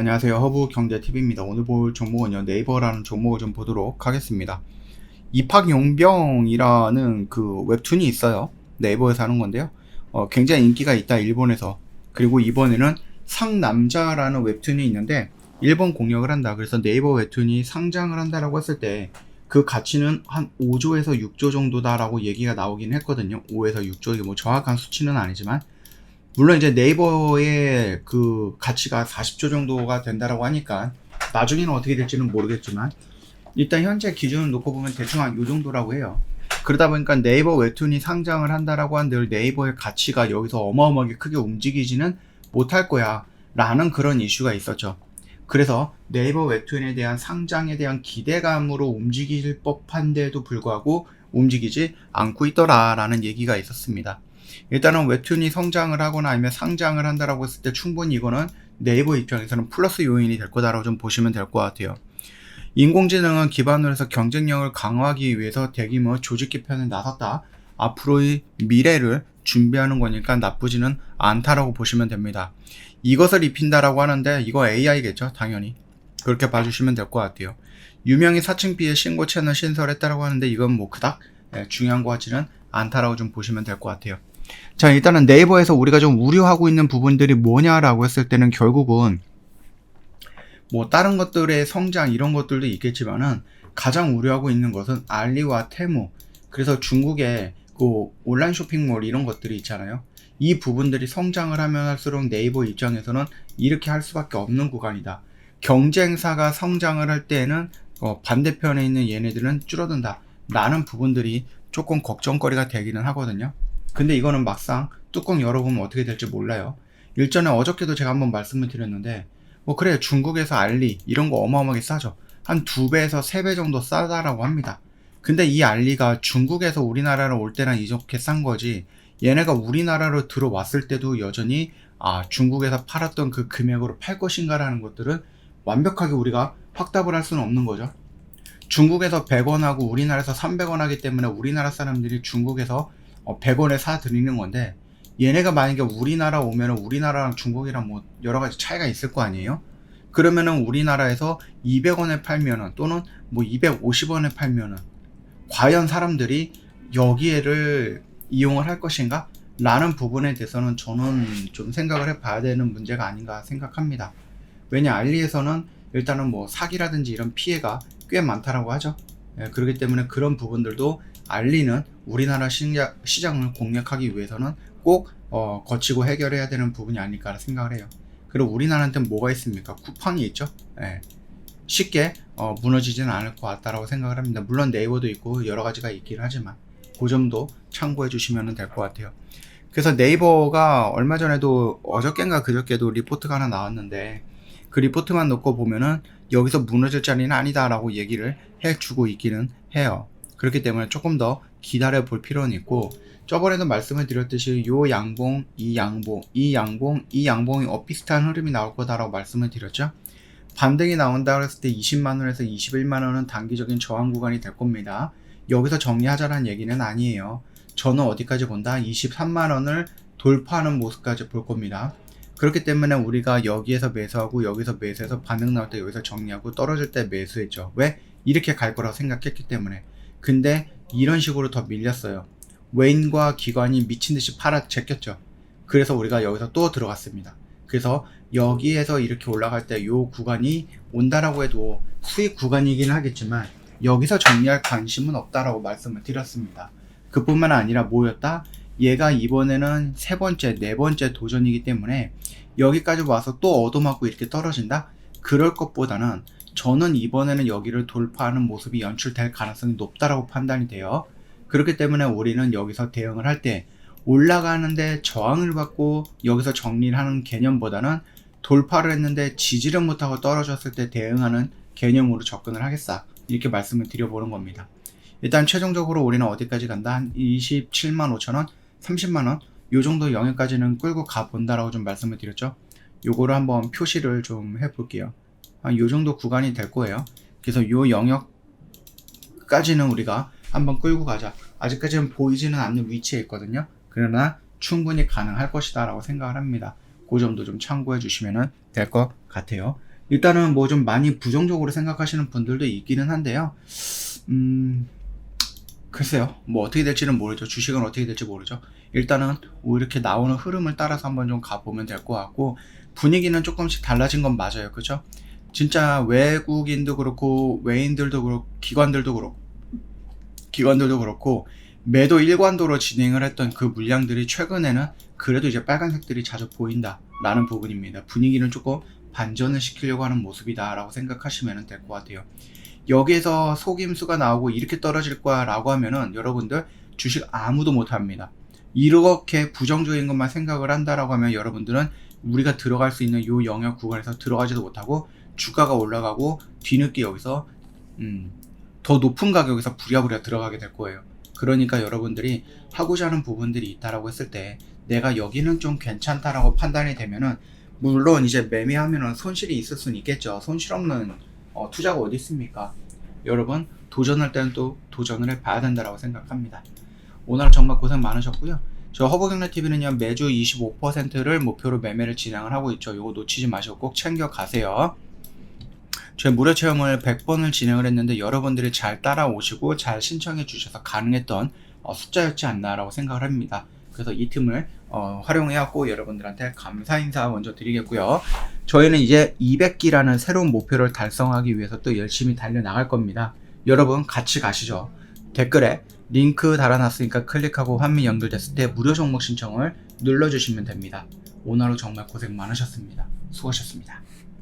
안녕하세요. 허브경제TV입니다. 오늘 볼 종목은요, 네이버라는 종목을 좀 보도록 하겠습니다. 입학용병이라는 그 웹툰이 있어요. 네이버에서 하는 건데요. 굉장히 인기가 있다, 일본에서. 그리고 이번에는 상남자라는 웹툰이 있는데, 일본 공략을 한다. 그래서 네이버 웹툰이 상장을 한다라고 했을 때, 그 가치는 한 5조에서 6조 정도다라고 얘기가 나오긴 했거든요. 5에서 6조, 이게 뭐 정확한 수치는 아니지만, 물론 이제 네이버의 그 가치가 40조 정도가 된다라고 하니까 나중에는 어떻게 될지는 모르겠지만 일단 현재 기준을 놓고 보면 대충 한 요 정도라고 해요. 그러다 보니까 네이버 웹툰이 상장을 한다라고 한들 네이버의 가치가 여기서 어마어마하게 크게 움직이지는 못할 거야 라는 그런 이슈가 있었죠. 그래서 네이버 웹툰에 대한 상장에 대한 기대감으로 움직일 법한데도 불구하고 움직이지 않고 있더라라는 얘기가 있었습니다. 일단은 웹툰이 성장을 하거나 아니면 상장을 한다라고 했을 때 충분히 이거는 네이버 입장에서는 플러스 요인이 될 거다라고 좀 보시면 될 것 같아요. 인공지능은 기반으로 해서 경쟁력을 강화하기 위해서 대규모 조직 개편에 나섰다. 앞으로의 미래를 준비하는 거니까 나쁘지는 않다라고 보시면 됩니다. 이것을 입힌다라고 하는데 이거 AI겠죠, 당연히. 그렇게 봐주시면 될 것 같아요. 유명인 사칭비의 신고 채널 신설했다라고 하는데 이건 뭐 그닥 중요한 것 같지는 않다라고 좀 보시면 될 것 같아요. 자, 일단은 네이버에서 우리가 좀 우려하고 있는 부분들이 뭐냐라고 했을 때는 결국은 뭐 다른 것들의 성장 이런 것들도 있겠지만은 가장 우려하고 있는 것은 알리와 테무, 그래서 중국의 그 온라인 쇼핑몰 이런 것들이 있잖아요. 이 부분들이 성장을 하면 할수록 네이버 입장에서는 이렇게 할 수밖에 없는 구간이다. 경쟁사가 성장을 할 때에는 반대편에 있는 얘네들은 줄어든다 라는 부분들이 조금 걱정거리가 되기는 하거든요. 근데 이거는 막상 뚜껑 열어보면 어떻게 될지 몰라요. 일전에 어저께도 제가 한번 말씀을 드렸는데 뭐 그래, 중국에서 알리 이런 거 어마어마하게 싸죠. 한 2배에서 3배 정도 싸다라고 합니다. 근데 이 알리가 중국에서 우리나라로 올 때랑 이렇게 싼 거지, 얘네가 우리나라로 들어왔을 때도 여전히 중국에서 팔았던 그 금액으로 팔 것인가라는 것들은 완벽하게 우리가 확답을 할 수는 없는 거죠. 중국에서 100원 하고 우리나라에서 300원 하기 때문에 우리나라 사람들이 중국에서 100원에 사 드리는 건데, 얘네가 만약에 우리나라 오면은 우리나라랑 중국이랑 뭐 여러 가지 차이가 있을 거 아니에요? 그러면은 우리나라에서 200원에 팔면은 또는 뭐 250원에 팔면은 과연 사람들이 여기에를 이용을 할 것인가? 라는 부분에 대해서는 저는 좀 생각을 해봐야 되는 문제가 아닌가 생각합니다. 왜냐, 알리에서는 일단은 뭐 사기라든지 이런 피해가 꽤 많다라고 하죠. 그렇기 때문에 그런 부분들도 알리는 우리나라 시장을 공략하기 위해서는 꼭 거치고 해결해야 되는 부분이 아닐까 생각을 해요. 그리고 우리나라한테는 뭐가 있습니까? 쿠팡이 있죠. 쉽게 무너지지는 않을 것 같다라고 생각을 합니다. 물론 네이버도 있고 여러 가지가 있긴 하지만 그 점도 참고해 주시면 될 것 같아요. 그래서 네이버가 얼마 전에도 어저께인가 그저께도 리포트가 하나 나왔는데 그 리포트만 놓고 보면은 여기서 무너질 자리는 아니다라고 얘기를 해주고 있기는 해요. 그렇기 때문에 조금 더 기다려 볼 필요는 있고, 저번에도 말씀을 드렸듯이 요 양봉, 이 양봉, 이 양봉, 이 양봉이 비슷한 흐름이 나올 거다라고 말씀을 드렸죠. 반등이 나온다 그랬을 때 20만원에서 21만원은 단기적인 저항 구간이 될 겁니다. 여기서 정리하자는 얘기는 아니에요. 저는 어디까지 본다? 23만원을 돌파하는 모습까지 볼 겁니다. 그렇기 때문에 우리가 여기에서 매수하고 여기서 매수해서 반등 나올 때 여기서 정리하고 떨어질 때 매수했죠. 왜? 이렇게 갈 거라고 생각했기 때문에. 근데 이런 식으로 더 밀렸어요. 웨인과 기관이 미친듯이 팔아 제꼈죠. 그래서 우리가 여기서 또 들어갔습니다. 그래서 여기에서 이렇게 올라갈 때 요 구간이 온다라고 해도 수익 구간이긴 하겠지만 여기서 정리할 관심은 없다라고 말씀을 드렸습니다. 그뿐만 아니라 뭐였다? 얘가 이번에는 세 번째, 네 번째 도전이기 때문에 여기까지 와서 또 얻어맞고 이렇게 떨어진다? 그럴 것보다는 저는 이번에는 여기를 돌파하는 모습이 연출될 가능성이 높다라고 판단이 돼요. 그렇기 때문에 우리는 여기서 대응을 할 때 올라가는데 저항을 받고 여기서 정리를 하는 개념보다는 돌파를 했는데 지지를 못하고 떨어졌을 때 대응하는 개념으로 접근을 하겠다, 이렇게 말씀을 드려보는 겁니다. 일단 최종적으로 우리는 어디까지 간다? 한 27만 5천원, 30만원 요 정도 영역까지는 끌고 가본다라고 좀 말씀을 드렸죠. 요거를 한번 표시를 좀 해볼게요. 한 요 정도 구간이 될 거예요. 그래서 요 영역까지는 우리가 한번 끌고 가자. 아직까지는 보이지는 않는 위치에 있거든요. 그러나 충분히 가능할 것이다 라고 생각을 합니다. 그 점도 좀 참고해 주시면 될 것 같아요. 일단은 뭐 좀 많이 부정적으로 생각하시는 분들도 있기는 한데요. 글쎄요. 뭐 어떻게 될지는 모르죠. 주식은 어떻게 될지 모르죠. 일단은 뭐 이렇게 나오는 흐름을 따라서 한번 좀 가보면 될 것 같고, 분위기는 조금씩 달라진 건 맞아요. 그죠? 진짜 외국인도 그렇고 외인들도 그렇고 기관들도 그렇고 매도 일관도로 진행을 했던 그 물량들이 최근에는 그래도 이제 빨간색들이 자주 보인다 라는 부분입니다. 분위기는 조금 반전을 시키려고 하는 모습이다 라고 생각하시면 될 것 같아요. 여기에서 속임수가 나오고 이렇게 떨어질 거야 라고 하면은 여러분들 주식 아무도 못합니다. 이렇게 부정적인 것만 생각을 한다라고 하면 여러분들은 우리가 들어갈 수 있는 요 영역 구간에서 들어가지도 못하고 주가가 올라가고 뒤늦게 여기서 더 높은 가격에서 부랴부랴 들어가게 될 거예요. 그러니까 여러분들이 하고자 하는 부분들이 있다라고 했을 때 내가 여기는 좀 괜찮다라고 판단이 되면은, 물론 이제 매매하면은 손실이 있을 수는 있겠죠. 손실 없는 투자가 어디 있습니까? 여러분 도전할 때는 또 도전을 해봐야 된다라고 생각합니다. 오늘 정말 고생 많으셨고요. 저 허브경제TV는요 매주 25%를 목표로 매매를 진행을 하고 있죠. 이거 놓치지 마시고 꼭 챙겨 가세요. 저희 무료 체험을 100번을 진행을 했는데 여러분들이 잘 따라오시고 잘 신청해 주셔서 가능했던 숫자였지 않나라고 생각을 합니다. 그래서 이 틈을 활용해갖고 여러분들한테 감사 인사 먼저 드리겠고요. 저희는 이제 200기라는 새로운 목표를 달성하기 위해서 또 열심히 달려나갈 겁니다. 여러분 같이 가시죠. 댓글에 링크 달아놨으니까 클릭하고 환미 연결됐을 때 무료 종목 신청을 눌러주시면 됩니다. 오늘 하루 정말 고생 많으셨습니다. 수고하셨습니다.